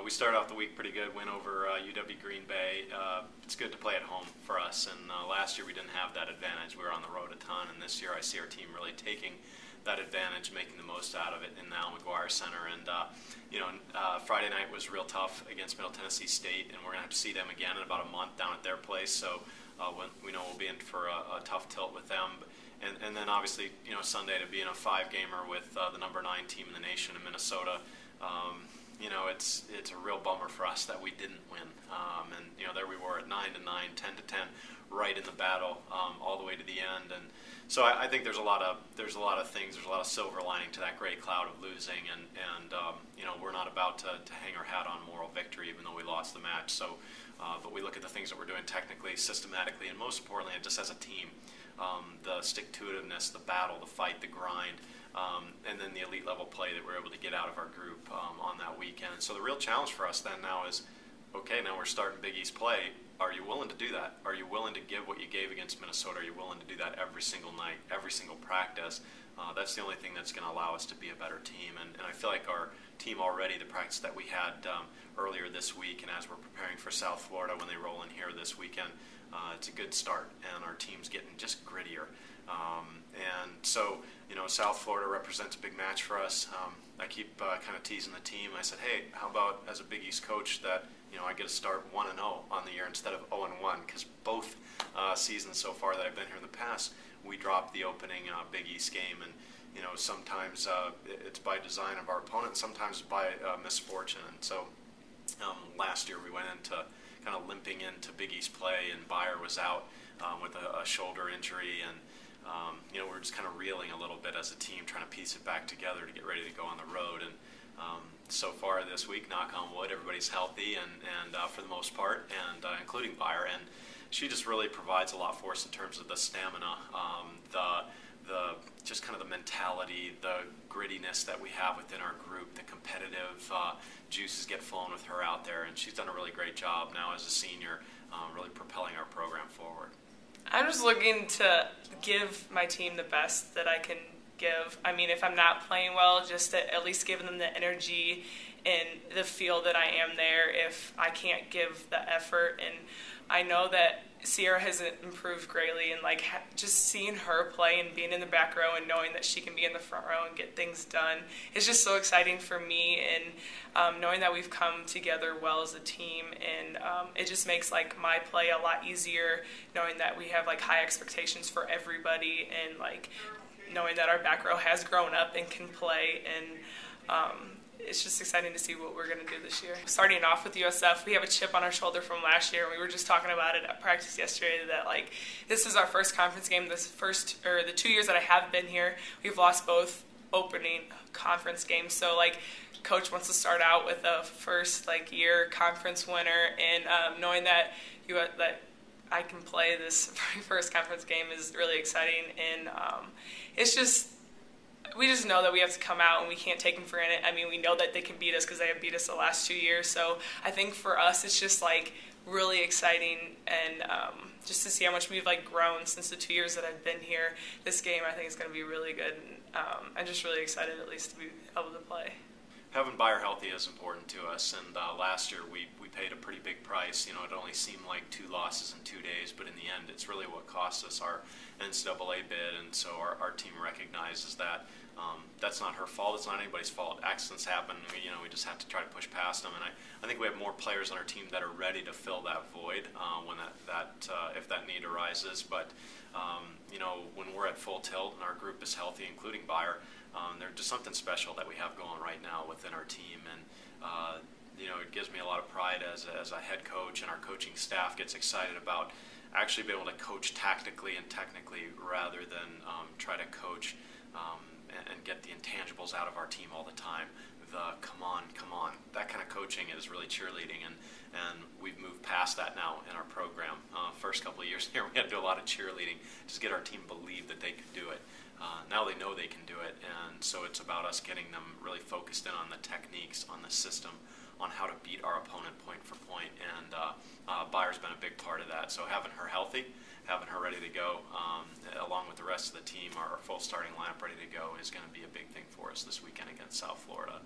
We started off the week pretty good, win over UW Green Bay. It's good to play at home for us, and last year we didn't have that advantage. We were on the road a ton, and this year I see our team really taking that advantage, making the most out of it in the Al McGuire Center. And Friday night was real tough against Middle Tennessee State, and we're going to have to see them again in about a month down at their place, so we know we'll be in for a tough tilt with them. And then obviously, Sunday to be in a 5-gamer with the number 9 team in the nation in Minnesota. It's a real bummer for us that we didn't win. And there we were at 9-9, 10-10, right in the battle, all the way to the end. And so I think there's a lot of things. There's a lot of silver lining to that gray cloud of losing. And we're not about to hang our hat on moral victory, even though we lost the match. So, but we look at the things that we're doing technically, systematically, and most importantly, just as a team. The stick-to-itiveness, the battle, the fight, the grind, and then the elite level play that we're able to get out of our group on that weekend. And so the real challenge for us then now is, okay, now we're starting Big East play. Are you willing to do that? Are you willing to give what you gave against Minnesota? Are you willing to do that every single night, every single practice? That's the only thing that's going to allow us to be a better team. And I feel like our team already, the practice that we had earlier this week, and as we're preparing for South Florida when they roll in here this weekend, it's a good start, and our team's getting just grittier. And so, South Florida represents a big match for us. I keep kind of teasing the team. I said, hey, how about as a Big East coach that I get to start 1-0 on the year instead of 0-1, because both seasons so far that I've been here in the past, we dropped the opening Big East game, and sometimes it's by design of our opponent, sometimes by misfortune. And so last year we went into kind of limping into Big East play, and Beyer was out with a shoulder injury, and we're just kind of reeling a little bit as a team, trying to piece it back together to get ready to go on the road. And so far this week, knock on wood, everybody's healthy, and for the most part, and including Beyer, and she just really provides a lot for us in terms of the stamina, the just kind of the mentality, the grittiness that we have within our group, the competitive juices get flowing with her out there, and she's done a really great job now as a senior, really propelling our program forward. I'm just looking to give my team the best that I can give. I mean, if I'm not playing well, just to at least give them the energy and the feel that I am there if I can't give the effort. And I know that Sierra has improved greatly, and just seeing her play and being in the back row and knowing that she can be in the front row and get things done is just so exciting for me. And knowing that we've come together well as a team, and it just makes my play a lot easier, knowing that we have high expectations for everybody, and knowing that our back row has grown up and can play, and it's just exciting to see what we're going to do this year. Starting off with USF, we have a chip on our shoulder from last year. We were just talking about it at practice yesterday that this is our first conference game. The 2 years that I have been here, we've lost both opening conference games. So coach wants to start out with a first year conference winner, and knowing that that I can play this first conference game is really exciting. And we just know that we have to come out and we can't take them for granted. I mean, we know that they can beat us because they have beat us the last 2 years. So I think for us, it's just really exciting, and just to see how much we've grown since the 2 years that I've been here. This game, I think, is going to be really good. And I'm just really excited, at least, to be able to play. Having Beyer healthy is important to us, and last year we paid a pretty big price. It only seemed like 2 losses in 2 days, but in the end, it's really what cost us our NCAA bid, and so our team recognizes that. That's not her fault. It's not anybody's fault. Accidents happen. We just have to try to push past them, and I think we have more players on our team that are ready to fill that void when if that need arises. But when we're at full tilt and our group is healthy, including Beyer, there's just something special that we have going right now within our team, and it gives me a lot of pride as a head coach, and our coaching staff gets excited about actually being able to coach tactically and technically rather than try to coach and get the intangibles out of our team all the time. The come on, that kind of coaching is really cheerleading, and we've moved past that now in our program. First couple of years here, we had to do a lot of cheerleading just to get our team believe that they could do it. Now they know they can do it, and so it's about us getting them really focused in on the techniques, on the system, on how to beat our opponent point for point, and Beyer's been a big part of that. So having her healthy, having her ready to go, along with the rest of the team, our full starting lineup ready to go, is going to be a big thing for us this weekend against South Florida.